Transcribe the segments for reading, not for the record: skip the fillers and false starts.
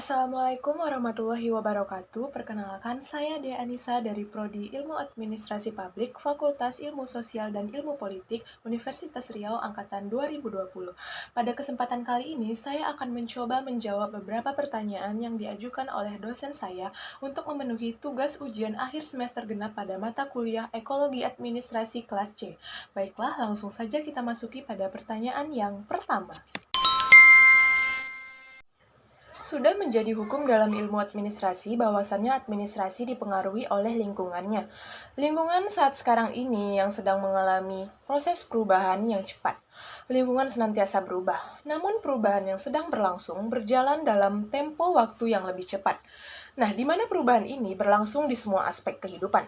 Assalamualaikum warahmatullahi wabarakatuh. Perkenalkan, saya Dea Anissa dari Prodi Ilmu Administrasi Publik, Fakultas Ilmu Sosial dan Ilmu Politik, Universitas Riau Angkatan 2020. Pada kesempatan kali ini, saya akan mencoba menjawab beberapa pertanyaan yang diajukan oleh dosen saya untuk memenuhi tugas ujian akhir semester genap pada mata kuliah Ekologi Administrasi kelas C. Baiklah, langsung saja kita masuki pada pertanyaan yang pertama. Sudah menjadi hukum dalam ilmu administrasi bahwasannya administrasi dipengaruhi oleh lingkungannya. Lingkungan saat sekarang ini yang sedang mengalami proses perubahan yang cepat. Lingkungan senantiasa berubah, namun perubahan yang sedang berlangsung berjalan dalam tempo waktu yang lebih cepat. Nah, di mana perubahan ini berlangsung di semua aspek kehidupan,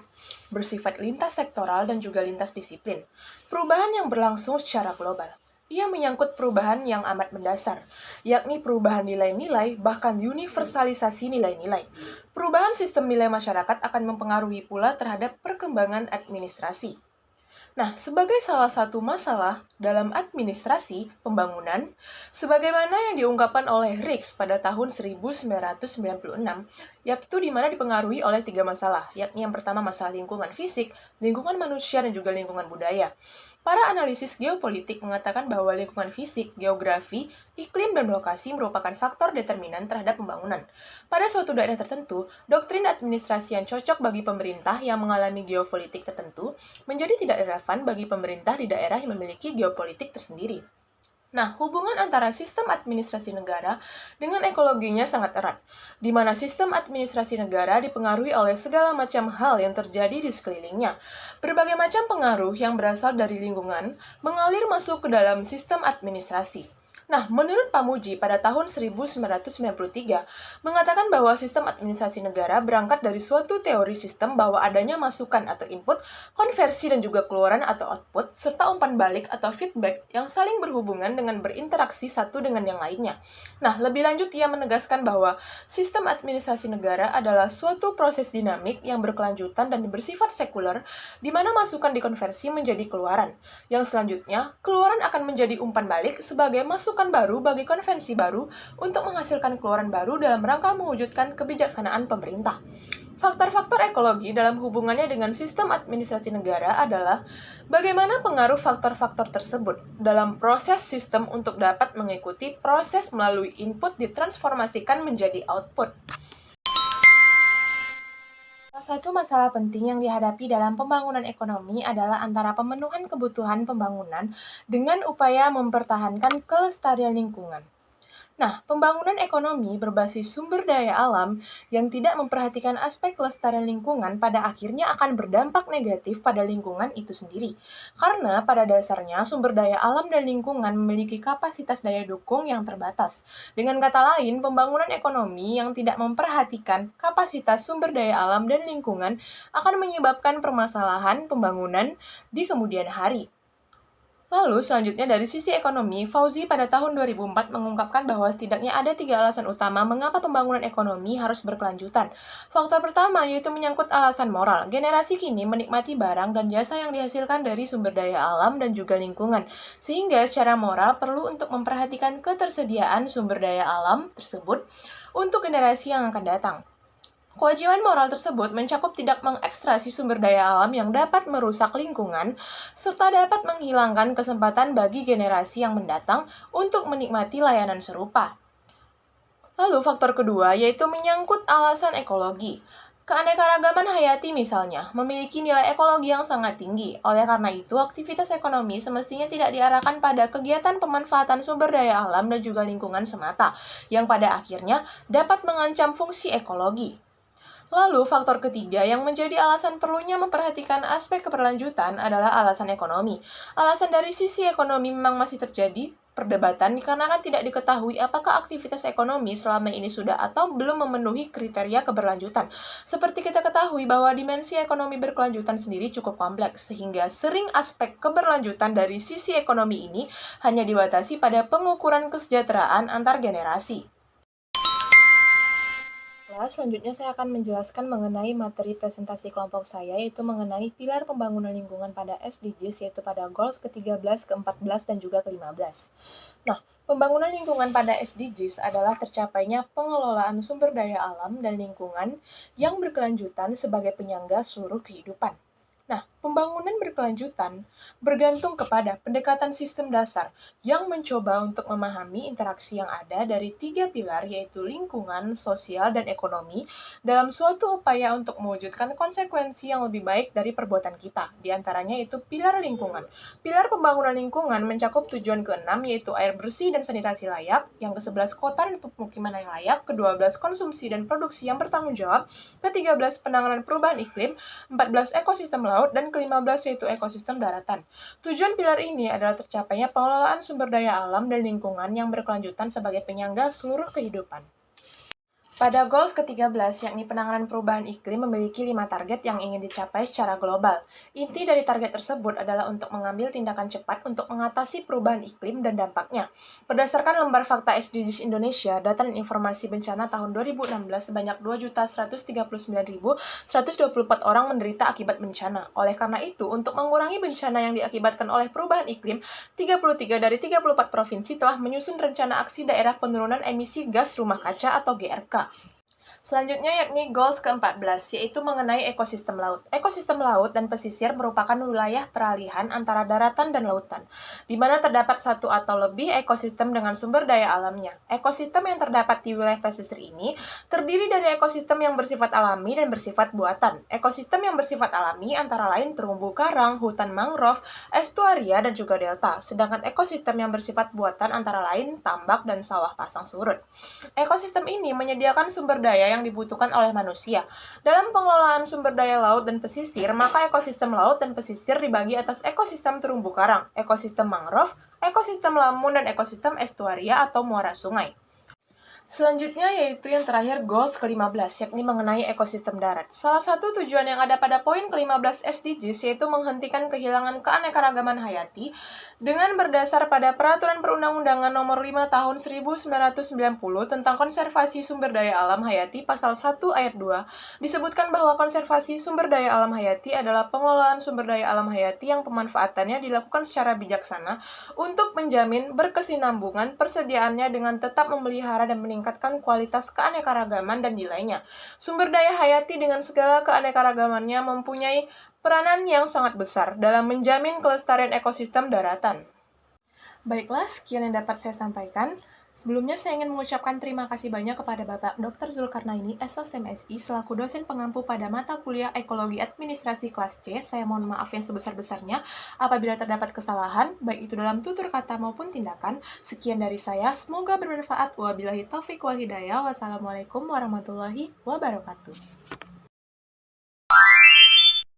bersifat lintas sektoral dan juga lintas disiplin. Perubahan yang berlangsung secara global. Ia menyangkut perubahan yang amat mendasar, yakni perubahan nilai-nilai, bahkan universalisasi nilai-nilai. Perubahan sistem nilai masyarakat akan mempengaruhi pula terhadap perkembangan administrasi. Nah, sebagai salah satu masalah dalam administrasi pembangunan, sebagaimana yang diungkapkan oleh Riggs pada tahun 1996, yaitu di mana dipengaruhi oleh 3 masalah, yakni yang pertama masalah lingkungan fisik, lingkungan manusia, dan juga lingkungan budaya. Para analisis geopolitik mengatakan bahwa lingkungan fisik, geografi, iklim, dan lokasi merupakan faktor determinan terhadap pembangunan. Pada suatu daerah tertentu, doktrin administrasi yang cocok bagi pemerintah yang mengalami geopolitik tertentu menjadi tidak relevan bagi pemerintah di daerah yang memiliki geopolitik tersendiri. Nah, hubungan antara sistem administrasi negara dengan ekologinya sangat erat, di mana sistem administrasi negara dipengaruhi oleh segala macam hal yang terjadi di sekelilingnya. Berbagai macam pengaruh yang berasal dari lingkungan mengalir masuk ke dalam sistem administrasi. Nah, menurut Pamuji pada tahun 1993 mengatakan bahwa sistem administrasi negara berangkat dari suatu teori sistem bahwa adanya masukan atau input, konversi dan juga keluaran atau output, serta umpan balik atau feedback yang saling berhubungan dengan berinteraksi satu dengan yang lainnya. Nah, lebih lanjut ia menegaskan bahwa sistem administrasi negara adalah suatu proses dinamik yang berkelanjutan dan bersifat sekuler, di mana masukan dikonversi menjadi keluaran. Yang selanjutnya, keluaran akan menjadi umpan balik sebagai masukan baru bagi konvensi baru untuk menghasilkan keluaran baru dalam rangka mewujudkan kebijaksanaan pemerintah. Faktor-faktor ekologi dalam hubungannya dengan sistem administrasi negara adalah bagaimana pengaruh faktor-faktor tersebut dalam proses sistem untuk dapat mengikuti proses melalui input ditransformasikan menjadi output. Salah satu masalah penting yang dihadapi dalam pembangunan ekonomi adalah antara pemenuhan kebutuhan pembangunan dengan upaya mempertahankan kelestarian lingkungan. Nah, pembangunan ekonomi berbasis sumber daya alam yang tidak memperhatikan aspek kelestarian lingkungan pada akhirnya akan berdampak negatif pada lingkungan itu sendiri. Karena pada dasarnya sumber daya alam dan lingkungan memiliki kapasitas daya dukung yang terbatas. Dengan kata lain, pembangunan ekonomi yang tidak memperhatikan kapasitas sumber daya alam dan lingkungan akan menyebabkan permasalahan pembangunan di kemudian hari. Lalu selanjutnya dari sisi ekonomi, Fauzi pada tahun 2004 mengungkapkan bahwa setidaknya ada 3 alasan utama mengapa pembangunan ekonomi harus berkelanjutan. Faktor pertama yaitu menyangkut alasan moral. Generasi kini menikmati barang dan jasa yang dihasilkan dari sumber daya alam dan juga lingkungan. Sehingga secara moral perlu untuk memperhatikan ketersediaan sumber daya alam tersebut untuk generasi yang akan datang. Kewajiban moral tersebut mencakup tidak mengekstrasi sumber daya alam yang dapat merusak lingkungan, serta dapat menghilangkan kesempatan bagi generasi yang mendatang untuk menikmati layanan serupa. Lalu faktor kedua yaitu menyangkut alasan ekologi. Keanekaragaman hayati misalnya, memiliki nilai ekologi yang sangat tinggi. Oleh karena itu, aktivitas ekonomi semestinya tidak diarahkan pada kegiatan pemanfaatan sumber daya alam dan juga lingkungan semata, yang pada akhirnya dapat mengancam fungsi ekologi. Lalu, faktor ketiga yang menjadi alasan perlunya memperhatikan aspek keberlanjutan adalah alasan ekonomi. Alasan dari sisi ekonomi memang masih terjadi perdebatan dikarenakan tidak diketahui apakah aktivitas ekonomi selama ini sudah atau belum memenuhi kriteria keberlanjutan. Seperti kita ketahui bahwa dimensi ekonomi berkelanjutan sendiri cukup kompleks, sehingga sering aspek keberlanjutan dari sisi ekonomi ini hanya dibatasi pada pengukuran kesejahteraan antar generasi. Selanjutnya saya akan menjelaskan mengenai materi presentasi kelompok saya, yaitu mengenai pilar pembangunan lingkungan pada SDGs, yaitu pada goals ke-13, ke-14, dan juga ke-15. Nah, Pembangunan lingkungan pada SDGs adalah tercapainya pengelolaan sumber daya alam dan lingkungan yang berkelanjutan sebagai penyangga seluruh kehidupan. Nah, pembangunan berkelanjutan bergantung kepada pendekatan sistem dasar yang mencoba untuk memahami interaksi yang ada dari tiga pilar yaitu lingkungan, sosial, dan ekonomi dalam suatu upaya untuk mewujudkan konsekuensi yang lebih baik dari perbuatan kita. Di antaranya itu pilar lingkungan. Pilar pembangunan lingkungan mencakup tujuan ke-6 yaitu air bersih dan sanitasi layak, yang ke-11 kota dan pemukiman yang layak, ke-12 konsumsi dan produksi yang bertanggung jawab, ke-13 penanganan perubahan iklim, 14 ekosistem laut, dan ke-15 yaitu ekosistem daratan. Tujuan pilar ini adalah tercapainya pengelolaan sumber daya alam dan lingkungan yang berkelanjutan sebagai penyangga seluruh kehidupan. Pada goals ke-13, yakni penanganan perubahan iklim memiliki 5 target yang ingin dicapai secara global. Inti dari target tersebut adalah untuk mengambil tindakan cepat untuk mengatasi perubahan iklim dan dampaknya. Berdasarkan lembar fakta SDGs Indonesia, data dan informasi bencana tahun 2016 sebanyak 2.139.124 orang menderita akibat bencana. Oleh karena itu, untuk mengurangi bencana yang diakibatkan oleh perubahan iklim, 33 dari 34 provinsi telah menyusun rencana aksi daerah penurunan emisi gas rumah kaca atau GRK. Selanjutnya yakni goals ke-14, yaitu mengenai ekosistem laut. Ekosistem laut dan pesisir merupakan wilayah peralihan antara daratan dan lautan, di mana terdapat satu atau lebih ekosistem dengan sumber daya alamnya. Ekosistem yang terdapat di wilayah pesisir ini terdiri dari ekosistem yang bersifat alami dan bersifat buatan. Ekosistem yang bersifat alami antara lain terumbu karang, hutan mangrove, estuaria, dan juga delta. Sedangkan ekosistem yang bersifat buatan antara lain tambak dan sawah pasang surut. Ekosistem ini menyediakan sumber daya yang dibutuhkan oleh manusia. Dalam pengelolaan sumber daya laut dan pesisir, maka ekosistem laut dan pesisir dibagi atas ekosistem terumbu karang, ekosistem mangrove, ekosistem lamun, dan ekosistem estuaria atau muara sungai. Selanjutnya yaitu yang terakhir goals ke-15, yakni mengenai ekosistem darat. Salah satu tujuan yang ada pada poin ke-15 SDGs yaitu menghentikan kehilangan keanekaragaman hayati dengan berdasar pada Peraturan Perundang-undangan Nomor 5 Tahun 1990 tentang Konservasi Sumber Daya Alam Hayati Pasal 1 Ayat 2 disebutkan bahwa konservasi sumber daya alam hayati adalah pengelolaan sumber daya alam hayati yang pemanfaatannya dilakukan secara bijaksana untuk menjamin berkesinambungan persediaannya dengan tetap memelihara dan meningkatkan kualitas keanekaragaman dan nilainya. Sumber daya hayati dengan segala keanekaragamannya mempunyai peranan yang sangat besar dalam menjamin kelestarian ekosistem daratan. Baiklah, sekian yang dapat saya sampaikan. Sebelumnya saya ingin mengucapkan terima kasih banyak kepada Bapak Dr. Zulkarnaini, SOSMSI, selaku dosen pengampu pada mata kuliah Ekologi Administrasi kelas C. Saya mohon maaf yang sebesar-besarnya apabila terdapat kesalahan, baik itu dalam tutur kata maupun tindakan. Sekian dari saya, semoga bermanfaat. Wabillahi taufiq wal hidayah. Wassalamualaikum warahmatullahi wabarakatuh.